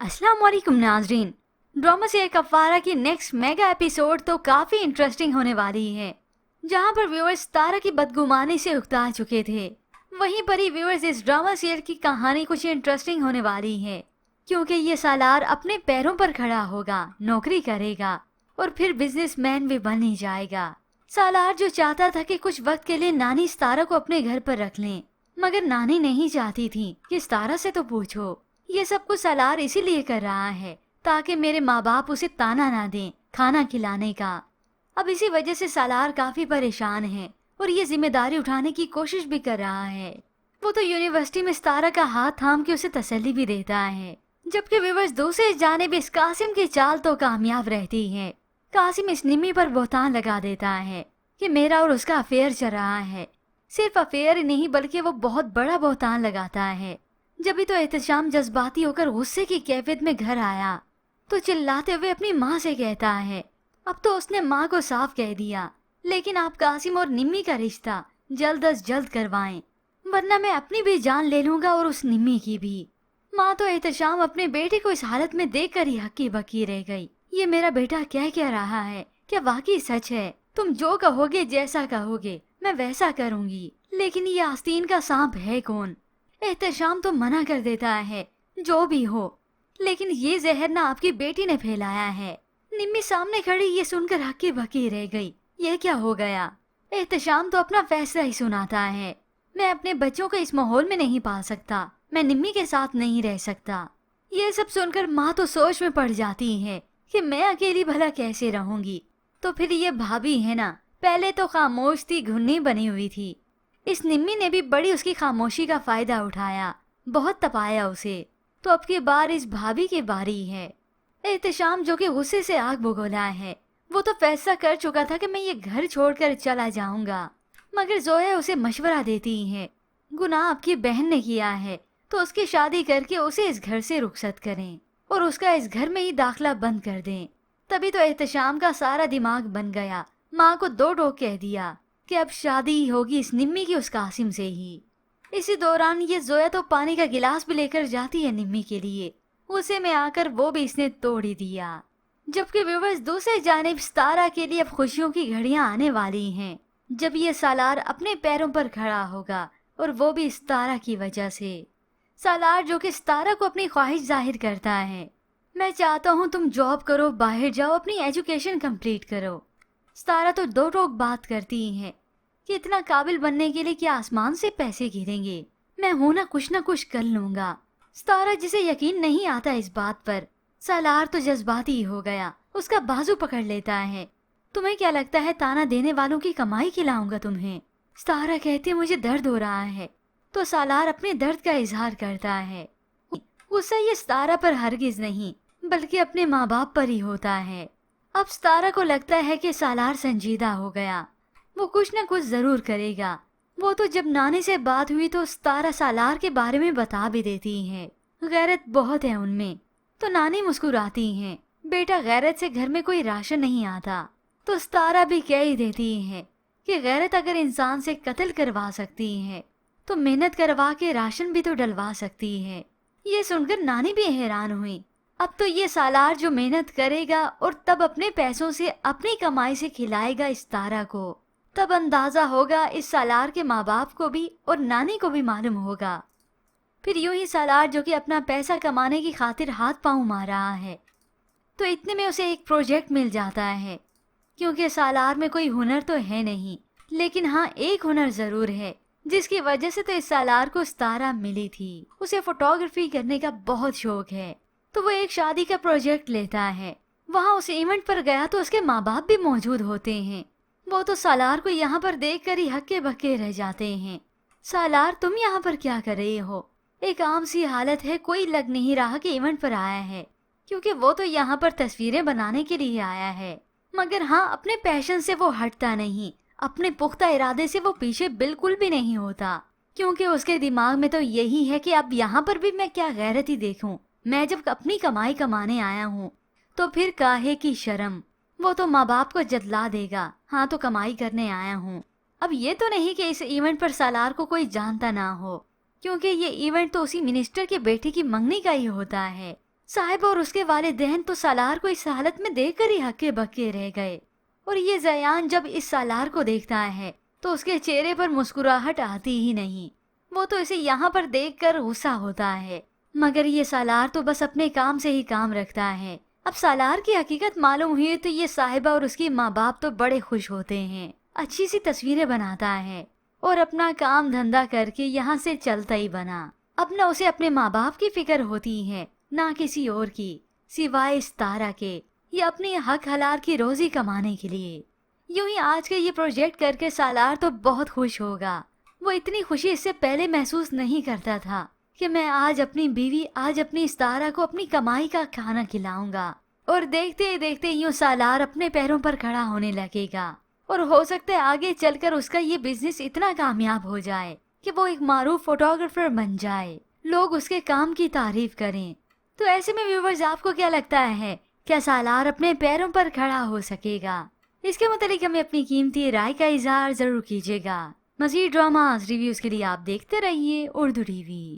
अस्सलाम वालेकुम नाजरीन। ड्रामा से कफारा की नेक्स्ट मेगा एपिसोड तो काफी इंटरेस्टिंग होने वाली है, जहां पर व्यूअर्स तारा की बदगुमानी से उकता चुके थे। वहीं पर ही व्यूअर्स इस ड्रामा सीरियल की कहानी कुछ इंटरेस्टिंग होने वाली है, क्योंकि ये सालार अपने पैरों पर खड़ा होगा, नौकरी करेगा और फिर बिजनेसमैन भी बन ही जाएगा। सालार जो चाहता था कि कुछ वक्त के लिए नानी तारा को अपने घर पर रख लें, मगर नानी नहीं चाहती थी कि तारा से तो पूछो। ये सब कुछ सालार इसीलिए कर रहा है ताकि मेरे माँ बाप उसे ताना ना दें खाना खिलाने का। अब इसी वजह से सालार काफी परेशान है और ये जिम्मेदारी उठाने की कोशिश भी कर रहा है। वो तो यूनिवर्सिटी में तारा का हाथ थाम के उसे तसल्ली भी देता है, जबकि व्यूअर्स दूसरे जानिब इस कासिम की चाल तो कामयाब रहती है। कासिम इस निम्मी पर बहतान लगा देता है कि मेरा और उसका अफेयर चल रहा है। सिर्फ अफेयर ही नहीं बल्कि वो बहुत बड़ा बहतान लगाता है। जब भी तो एहतशाम जज्बाती होकर गुस्से की कैफियत में घर आया तो चिल्लाते हुए अपनी माँ से कहता है, अब तो उसने माँ को साफ कह दिया, लेकिन आप कासिम और निम्मी का रिश्ता जल्द अज जल्द करवाएं, वरना मैं अपनी भी जान ले लूंगा और उस निम्मी की भी। माँ तो एहतशाम अपने बेटे को इस हालत में देख कर ही हक्की बक्की रह गई। ये मेरा बेटा कह रहा है, क्या वाकई सच है? तुम जो कहोगे जैसा कहोगे मैं वैसा करूंगी, लेकिन ये आस्तीन का सांप है कौन? एहतशाम तो मना कर देता है, जो भी हो, लेकिन ये जहर ना आपकी बेटी ने फैलाया है। निम्मी सामने खड़ी ये सुनकर हक्की बक्की रह गई, ये क्या हो गया? एहतशाम तो अपना फैसला ही सुनाता है, मैं अपने बच्चों को इस माहौल में नहीं पाल सकता, मैं निम्मी के साथ नहीं रह सकता। ये सब सुनकर माँ तो सोच में पड़ जाती है कि मैं अकेली भला कैसे रहूंगी। तो फिर ये भाभी है ना, पहले तो खामोश थी, घुन्नी बनी हुई थी। इस निम्मी ने भी बड़ी उसकी खामोशी का फायदा उठाया, बहुत तपाया उसे। तो अब की बार इस भाभी की बारी है। एहतशाम जो कि गुस्से से आग बगोला है, वो तो फैसला कर चुका था कि मैं ये घर छोड़कर चला जाऊंगा, मगर जोया उसे मशवरा देती है, गुनाह आपकी बहन ने किया है तो उसकी शादी करके उसे इस घर से रुखसत करें और उसका इस घर में ही दाखला बंद कर दें। तभी तो एहतशाम का सारा दिमाग बन गया, माँ को दो टोक कह दिया कि अब शादी ही होगी इस निम्मी की उस कासिम से ही। इसी दौरान ये जोया तो पानी का गिलास भी लेकर जाती है निम्मी के लिए, उसे में आकर वो भी इसने तोड़ ही दिया। जबकि व्यूअर्स दूसरे जानिब तारा के लिए अब खुशियों की घड़ियां आने वाली हैं, जब ये सालार अपने पैरों पर खड़ा होगा और वो भी तारा की वजह से। सालार जो कि तारा को अपनी ख्वाहिश जाहिर करता है, मैं चाहता हूँ तुम जॉब करो, बाहर जाओ, अपनी एजुकेशन कंप्लीट करो। तारा तो दो टोक बात करती है कि इतना काबिल बनने के लिए क्या आसमान से पैसे गिरेंगे, मैं हूं ना कुछ कर लूंगा। तारा जिसे यकीन नहीं आता इस बात पर, सालार तो जज्बाती हो गया, उसका बाजू पकड़ लेता है। तुम्हें क्या लगता है ताना देने वालों की कमाई खिलाऊंगा तुम्हें? तारा कहती है मुझे दर्द हो रहा है, तो सालार अपने दर्द का इजहार करता है। गुस्सा ये तारा पर हरगिज नहीं बल्कि अपने माँ बाप पर ही होता है। अब तारा को लगता है कि सालार संजीदा हो गया, वो कुछ न कुछ जरूर करेगा। वो तो जब नानी से बात हुई तो तारा सालार के बारे में बता भी देती है, गैरत बहुत है उनमें। तो नानी मुस्कुराती हैं, बेटा गैरत से घर में कोई राशन नहीं आता। तो तारा भी कह ही देती है कि गैरत अगर इंसान से कत्ल करवा सकती है तो मेहनत करवा के राशन भी तो डलवा सकती है। ये सुनकर नानी भी हैरान हुई, अब तो ये सालार जो मेहनत करेगा और तब अपने पैसों से अपनी कमाई से खिलाएगा इस तारा को, तब अंदाजा होगा इस सालार के माँ बाप को भी और नानी को भी मालूम होगा। फिर यूं ही सालार जो कि अपना पैसा कमाने की खातिर हाथ पांव मार रहा है, तो इतने में उसे एक प्रोजेक्ट मिल जाता है। क्योंकि सालार में कोई हुनर तो है नहीं, लेकिन हाँ एक हुनर जरूर है जिसकी वजह से तो इस सालार को तारा मिली थी। उसे फोटोग्राफी करने का बहुत शौक है, तो वो एक शादी का प्रोजेक्ट लेता है। वहाँ उस इवेंट पर गया तो उसके माँ बाप भी मौजूद होते हैं। वो तो सालार को यहाँ पर देखकर ही हक्के बक्के रह जाते हैं। सालार तुम यहाँ पर क्या कर रहे हो? एक आम सी हालत है, कोई लग नहीं रहा कि इवेंट पर आया है, क्योंकि वो तो यहाँ पर तस्वीरें बनाने के लिए आया है। मगर हाँ अपने पैशन से वो हटता नहीं, अपने पुख्ता इरादे से वो पीछे बिल्कुल भी नहीं होता, क्योंकि उसके दिमाग में तो यही है कि अब यहाँ पर भी मैं क्या गैरत ही देखूं। मैं जब अपनी कमाई कमाने आया हूँ तो फिर काहे की शर्म, वो तो माँ बाप को जतला देगा। हाँ तो कमाई करने आया हूँ। अब ये तो नहीं कि इस इवेंट पर सालार को कोई जानता ना हो, क्योंकि ये इवेंट तो उसी मिनिस्टर के बेटे की मंगनी का ही होता है। साहिब और उसके वालिदैन तो सालार को इस हालत में देखकर ही हक्के बक्के रह गए। और ये ज़यान जब इस सालार को देखता है तो उसके चेहरे पर मुस्कुराहट आती ही नहीं। वो तो इसे यहाँ पर देखकर गुस्सा होता है, मगर ये सालार तो बस अपने काम से ही काम रखता है। अब सालार की हकीकत मालूम हुई तो ये साहिबा और उसकी माँ बाप तो बड़े खुश होते हैं, अच्छी सी तस्वीरें बनाता है और अपना काम धंधा करके यहाँ से चलता ही बना। अब न उसे अपने माँ बाप की फिक्र होती है ना किसी और की, सिवाय इस तारा के, ये अपने हक हलाल की रोजी कमाने के लिए। यूं ही आज के ये प्रोजेक्ट करके सालार तो बहुत खुश होगा। वो इतनी खुशी इससे पहले महसूस नहीं करता था कि मैं आज अपनी बीवी, आज अपनी इस तारा को अपनी कमाई का खाना खिलाऊंगा। और देखते ही देखते यूं सालार अपने पैरों पर खड़ा होने लगेगा और हो सकता है आगे चलकर उसका ये बिजनेस इतना कामयाब हो जाए कि वो एक मारूफ फोटोग्राफर बन जाए, लोग उसके काम की तारीफ करें। तो ऐसे में व्यूवर्स, आपको क्या लगता है, क्या सालार अपने पैरों पर खड़ा हो सकेगा? इसके मुतालिक हमें अपनी कीमती राय का इजहार जरूर कीजिएगा। मज़ीद ड्रामास रिव्यूज के लिए आप देखते रहिए उर्दू टीवी।